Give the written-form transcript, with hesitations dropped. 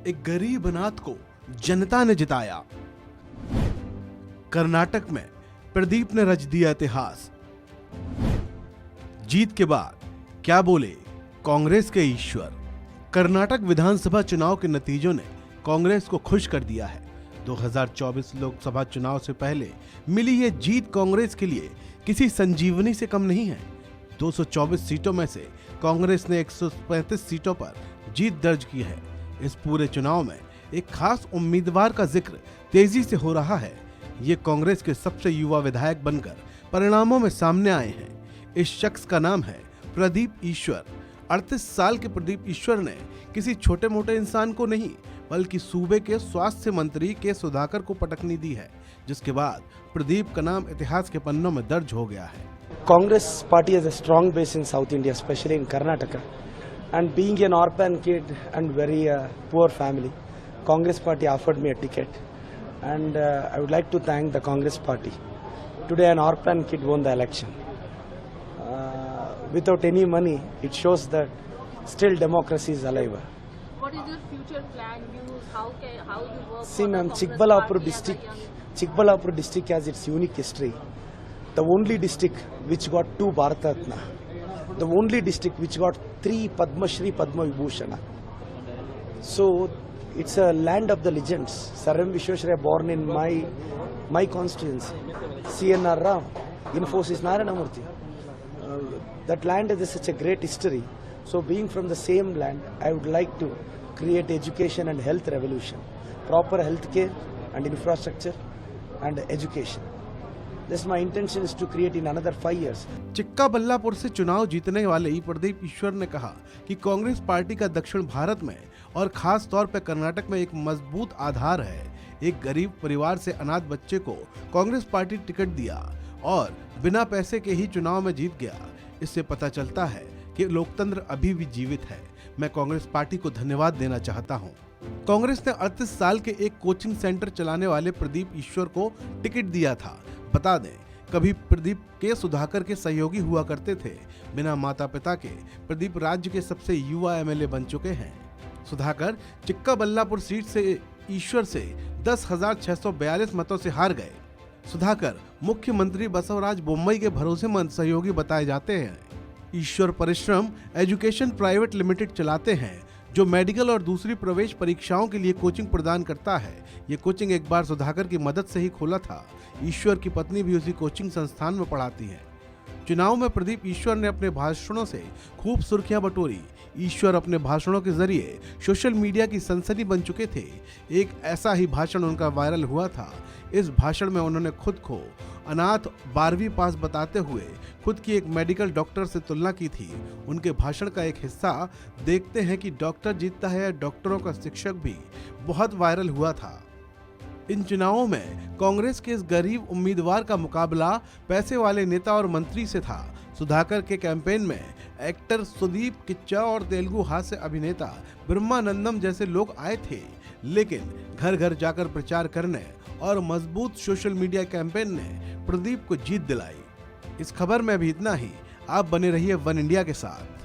एक गरीब अनाथ को जनता ने जिताया। कर्नाटक में प्रदीप ने रच दिया इतिहास। जीत के बाद क्या बोले कांग्रेस के ईश्वर। कर्नाटक विधानसभा चुनाव के नतीजों ने कांग्रेस को खुश कर दिया है। 2024 लोकसभा चुनाव से पहले मिली ये जीत कांग्रेस के लिए किसी संजीवनी से कम नहीं है। 224 सीटों में से कांग्रेस ने 135 सीटों पर जीत दर्ज की है। इस पूरे चुनाव में एक खास उम्मीदवार का जिक्र तेजी से हो रहा है। ये कांग्रेस के सबसे युवा विधायक बनकर परिणामों में सामने आए हैं। इस शख्स का नाम है प्रदीप ईश्वर। 38 साल के प्रदीप ईश्वर ने किसी छोटे मोटे इंसान को नहीं बल्कि सूबे के स्वास्थ्य मंत्री के सुधाकर को पटकनी दी है, जिसके बाद प्रदीप का नाम इतिहास के पन्नों में दर्ज हो गया है। Congress party has a strong base in South India, especially in Karnataka. And being an orphan kid and very poor family, Congress party offered me a ticket. And I would like to thank the Congress party. Today an orphan kid won the election. Without any money, it shows that still democracy is alive. What is your future plan? How you work? See, ma'am, for the Congress party Chikballapur district has its unique history. The only district which got 2 Bharat Ratna, the only district which got 3 Padma Shri Padma Vibhushana. So it's a land of the legends. Sir M. Vishwesvaraya born in my constituency. CNR Rao, Infosys Narayana Murthy. That land has such a great history. So being from the same land, I would like to create education and health revolution. Proper health care and infrastructure and education. This my intention is to create in another 5 years. चिक्का बल्लापुर से चुनाव जीतने वाले प्रदीप ईश्वर ने कहा कि Congress party का दक्षिण भारत में और खास तौर पर कर्नाटक में एक मजबूत आधार है। एक गरीब परिवार से अनाथ बच्चे को कांग्रेस पार्टी टिकट दिया और बिना पैसे के ही चुनाव में जीत गया। इससे पता चलता है कि लोकतंत्र अभी भी जीवित है। मैं कांग्रेस पार्टी को धन्यवाद देना चाहता हूं। कांग्रेस ने 38 साल के एक कोचिंग सेंटर चलाने वाले प्रदीप ईश्वर को टिकट दिया था। बता दें, कभी प्रदीप के सुधाकर के सहयोगी हुआ करते थे। बिना माता पिता के प्रदीप राज्य के सबसे युवा एमएलए बन चुके हैं। सुधाकर चिक्का बल्लापुर सीट से ईश्वर से 10,642 मतों से हार गए। सुधाकर मुख्यमंत्री बसवराज बोम्मई के भरोसेमंद सहयोगी बताए जाते हैं। ईश्वर परिश्रम एजुकेशन प्राइवेट लिमिटेड चलाते हैं, जो मेडिकल और दूसरी प्रवेश परीक्षाओं के लिए कोचिंग प्रदान करता है। ये कोचिंग एक बार सुधाकर की मदद से ही खोला था। ईश्वर की पत्नी भी उसी कोचिंग संस्थान में पढ़ाती है। चुनाव में प्रदीप ईश्वर ने अपने भाषणों से खूब सुर्खियां बटोरी। ईश्वर अपने भाषणों के जरिए सोशल मीडिया की सनसनी बन चुके थे। एक ऐसा ही भाषण उनका वायरल हुआ था। इस भाषण में उन्होंने खुद को अनाथ 12वीं पास बताते हुए खुद की एक मेडिकल डॉक्टर से तुलना की थी। उनके भाषण का एक हिस्सा देखते हैं कि डॉक्टर जीतता है या डॉक्टरों का शिक्षक भी बहुत वायरल हुआ था। इन चुनावों में कांग्रेस के इस गरीब उम्मीदवार का मुकाबला पैसे वाले नेता और मंत्री से था। सुधाकर के कैंपेन में एक्टर सुदीप किच्चा और तेलुगु हास्य अभिनेता ब्रह्मानंदम जैसे लोग आए थे, लेकिन घर घर जाकर प्रचार करने और मजबूत सोशल मीडिया कैंपेन ने प्रदीप को जीत दिलाई। इस खबर में भी इतना ही। आप बने रहिए वन इंडिया के साथ।